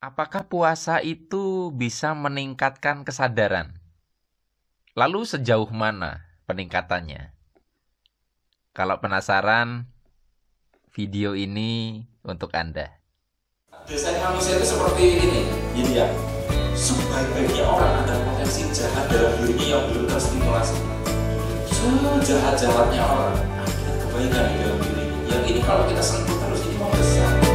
Apakah puasa itu bisa meningkatkan kesadaran? Lalu sejauh mana peningkatannya? Kalau penasaran, video ini untuk Anda. Biasanya manusia itu seperti ini, gitu ya. Sebaik-baiknya orang ada potensi jahat dalam dirinya yang belum terstimulasi. Sejahat-jahatnya orang ada kebaikan di dalam dirinya. Yang ini kalau kita sentuh terus ini mau besar.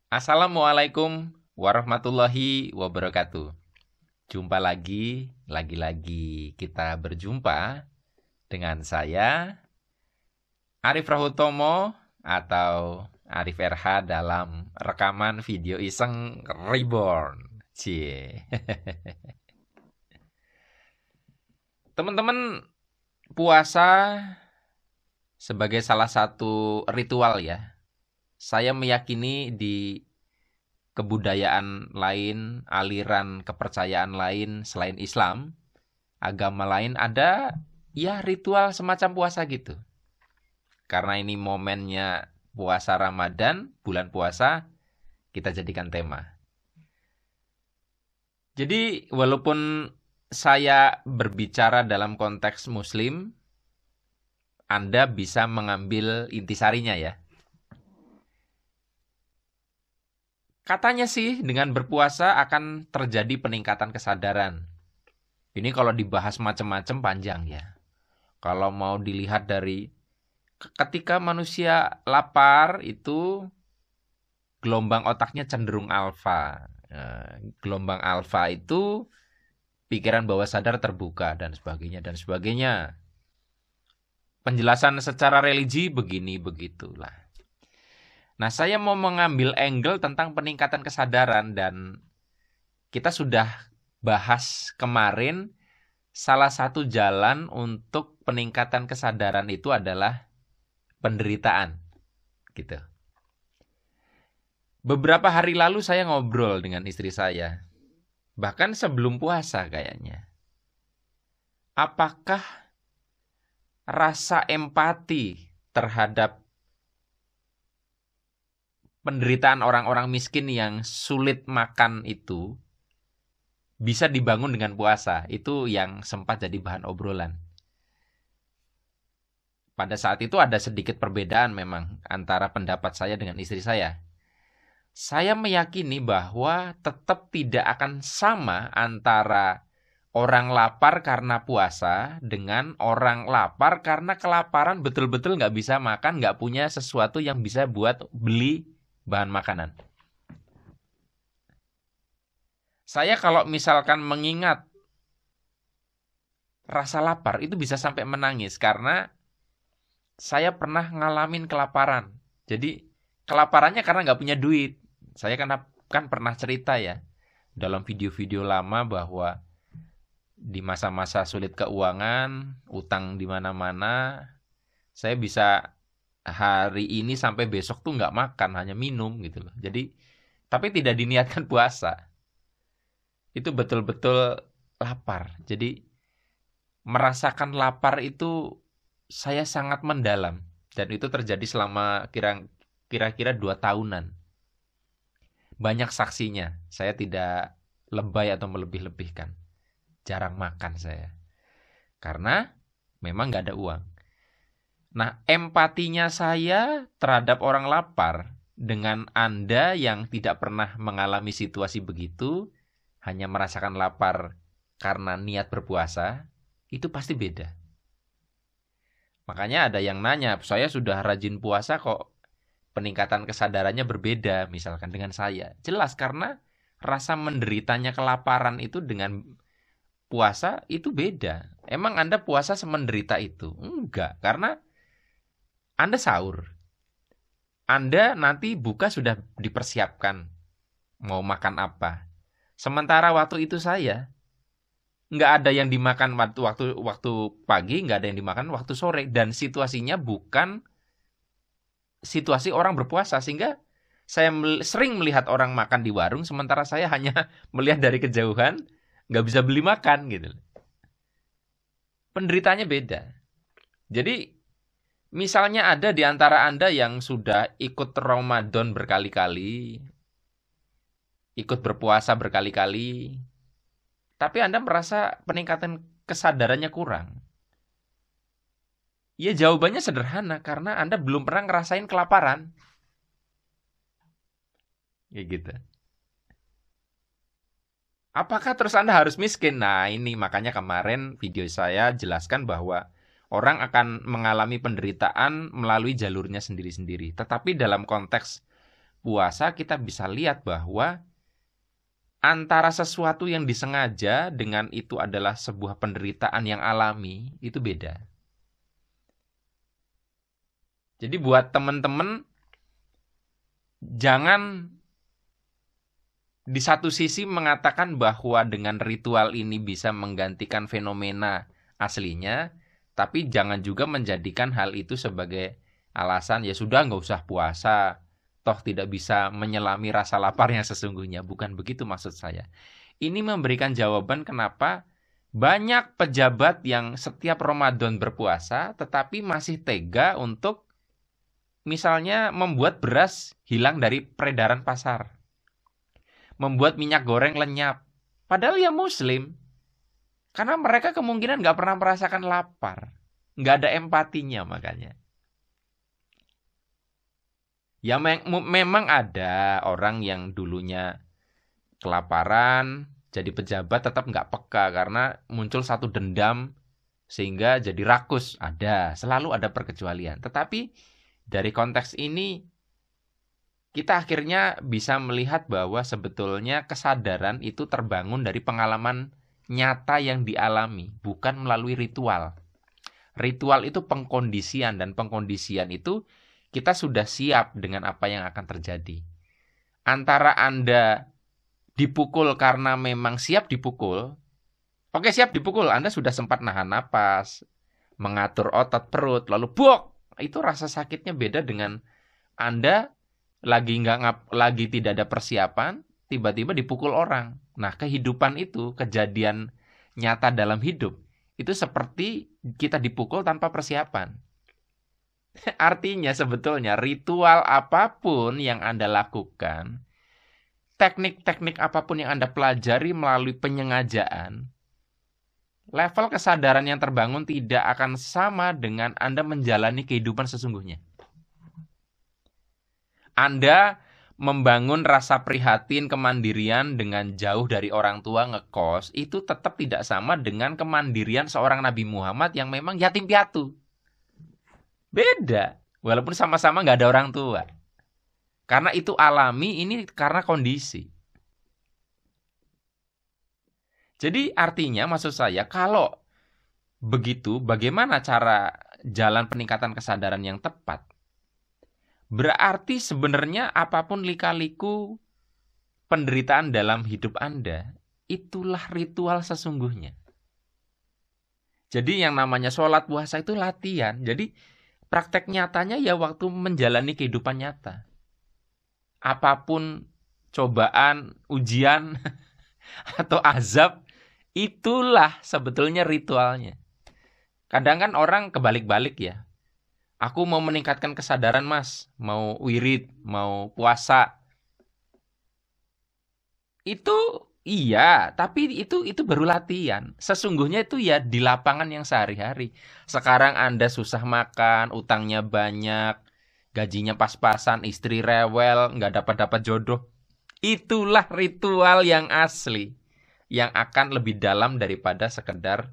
Assalamualaikum warahmatullahi wabarakatuh. Jumpa lagi kita berjumpa dengan saya, Arif Rahutomo atau Arif RH dalam rekaman video iseng Reborn. Cie. Teman-teman, puasa sebagai salah satu ritual ya. Saya meyakini di kebudayaan lain, aliran kepercayaan lain selain Islam, agama lain ada ya ritual semacam puasa gitu. Karena ini momennya puasa Ramadan, bulan puasa, kita jadikan tema. Jadi walaupun saya berbicara dalam konteks Muslim, Anda bisa mengambil intisarinya ya. Katanya sih dengan berpuasa akan terjadi peningkatan kesadaran. Ini kalau dibahas macam-macam panjang ya. Kalau mau dilihat dari ketika manusia lapar itu gelombang otaknya cenderung alfa. Gelombang alfa itu pikiran bawah sadar terbuka dan sebagainya dan sebagainya. Penjelasan secara religi begini begitulah. Nah, saya mau mengambil angle tentang peningkatan kesadaran dan kita sudah bahas kemarin salah satu jalan untuk peningkatan kesadaran itu adalah penderitaan. Gitu. Beberapa hari lalu saya ngobrol dengan istri saya. Bahkan sebelum puasa kayaknya. Apakah rasa empati terhadap penderitaan orang-orang miskin yang sulit makan itu bisa dibangun dengan puasa? Itu yang sempat jadi bahan obrolan. Pada saat itu ada sedikit perbedaan memang antara pendapat saya dengan istri saya. Saya meyakini bahwa tetap tidak akan sama antara orang lapar karena puasa dengan orang lapar karena kelaparan betul-betul nggak bisa makan, nggak punya sesuatu yang bisa buat beli bahan makanan. Saya kalau misalkan mengingat rasa lapar itu bisa sampai menangis karena saya pernah ngalamin kelaparan. Jadi kelaparannya karena nggak punya duit. Saya kan pernah cerita ya dalam video-video lama bahwa di masa-masa sulit keuangan, utang di mana-mana, saya bisa hari ini sampai besok tuh nggak makan, hanya minum gitu loh. Jadi, tapi tidak diniatkan puasa. Itu betul-betul lapar. Jadi, merasakan lapar itu saya sangat mendalam. Dan itu terjadi selama kira-kira 2 tahunan. Banyak saksinya. Saya tidak lebay atau melebih-lebihkan. Jarang makan saya. Karena memang nggak ada uang. Nah, empatinya saya terhadap orang lapar dengan Anda yang tidak pernah mengalami situasi begitu, hanya merasakan lapar karena niat berpuasa, itu pasti beda. Makanya ada yang nanya, saya sudah rajin puasa kok peningkatan kesadarannya berbeda misalkan dengan saya. Jelas karena rasa menderitanya kelaparan itu dengan puasa itu beda. Emang Anda puasa semenderita itu? Enggak, karena Anda sahur. Anda nanti buka sudah dipersiapkan mau makan apa. Sementara waktu itu saya nggak ada yang dimakan waktu pagi, nggak ada yang dimakan waktu sore, dan situasinya bukan situasi orang berpuasa sehingga saya sering melihat orang makan di warung sementara saya hanya melihat dari kejauhan nggak bisa beli makan gitu. Penderitanya beda. Jadi misalnya ada di antara Anda yang sudah ikut Ramadan berkali-kali, ikut berpuasa berkali-kali, tapi Anda merasa peningkatan kesadarannya kurang. Ya jawabannya sederhana, karena Anda belum pernah ngerasain kelaparan. Kayak gitu. Apakah terus Anda harus miskin? Nah ini makanya kemarin video saya jelaskan bahwa orang akan mengalami penderitaan melalui jalurnya sendiri-sendiri. Tetapi dalam konteks puasa kita bisa lihat bahwa antara sesuatu yang disengaja dengan itu adalah sebuah penderitaan yang alami, itu beda. Jadi buat teman-teman, jangan di satu sisi mengatakan bahwa dengan ritual ini bisa menggantikan fenomena aslinya, tapi jangan juga menjadikan hal itu sebagai alasan, ya sudah nggak usah puasa, toh tidak bisa menyelami rasa lapar yang sesungguhnya. Bukan begitu maksud saya. Ini memberikan jawaban kenapa banyak pejabat yang setiap Ramadan berpuasa, tetapi masih tega untuk misalnya membuat beras hilang dari peredaran pasar, membuat minyak goreng lenyap. Padahal ya muslim. Karena mereka kemungkinan nggak pernah merasakan lapar. Nggak ada empatinya makanya. Ya memang ada orang yang dulunya kelaparan, jadi pejabat tetap nggak peka karena muncul satu dendam sehingga jadi rakus. Ada, selalu ada perkecualian. Tetapi dari konteks ini kita akhirnya bisa melihat bahwa sebetulnya kesadaran itu terbangun dari pengalaman nyata yang dialami, bukan melalui ritual. Ritual itu pengkondisian, dan pengkondisian itu kita sudah siap dengan apa yang akan terjadi. Antara Anda dipukul karena memang siap dipukul, oke siap dipukul, Anda sudah sempat nahan napas, mengatur otot perut, lalu bok, itu rasa sakitnya beda dengan Anda lagi tidak ada persiapan, tiba-tiba dipukul orang. Nah, kehidupan itu, kejadian nyata dalam hidup, itu seperti kita dipukul tanpa persiapan. Artinya sebetulnya ritual apapun yang Anda lakukan, teknik-teknik apapun yang Anda pelajari melalui penyengajaan, level kesadaran yang terbangun tidak akan sama dengan Anda menjalani kehidupan sesungguhnya. Anda membangun rasa prihatin kemandirian dengan jauh dari orang tua ngekos, itu tetap tidak sama dengan kemandirian seorang Nabi Muhammad yang memang yatim piatu. Beda, walaupun sama-sama nggak ada orang tua. Karena itu alami, ini karena kondisi. Jadi artinya maksud saya, kalau begitu, bagaimana cara jalan peningkatan kesadaran yang tepat? Berarti sebenarnya apapun lika-liku penderitaan dalam hidup Anda, itulah ritual sesungguhnya. Jadi yang namanya sholat puasa itu latihan. Jadi praktek nyatanya ya waktu menjalani kehidupan nyata. Apapun cobaan, ujian, atau azab, itulah sebetulnya ritualnya. Kadang kan orang kebalik-balik ya. Aku mau meningkatkan kesadaran mas, mau wirid, mau puasa. Itu iya, tapi itu baru latihan. Sesungguhnya itu ya di lapangan yang sehari-hari. Sekarang Anda susah makan, utangnya banyak, gajinya pas-pasan, istri rewel, nggak dapat jodoh. Itulah ritual yang asli, yang akan lebih dalam daripada sekedar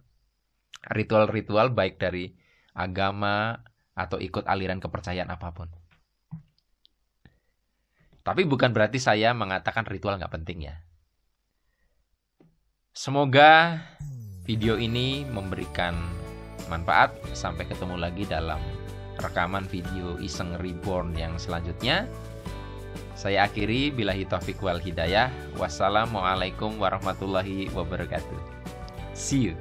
ritual-ritual baik dari agama atau ikut aliran kepercayaan apapun. Tapi bukan berarti saya mengatakan ritual nggak penting ya. Semoga video ini memberikan manfaat. Sampai ketemu lagi dalam rekaman video Iseng Reborn yang selanjutnya. Saya akhiri billahi taufiq wal hidayah. Wassalamualaikum warahmatullahi wabarakatuh. See you.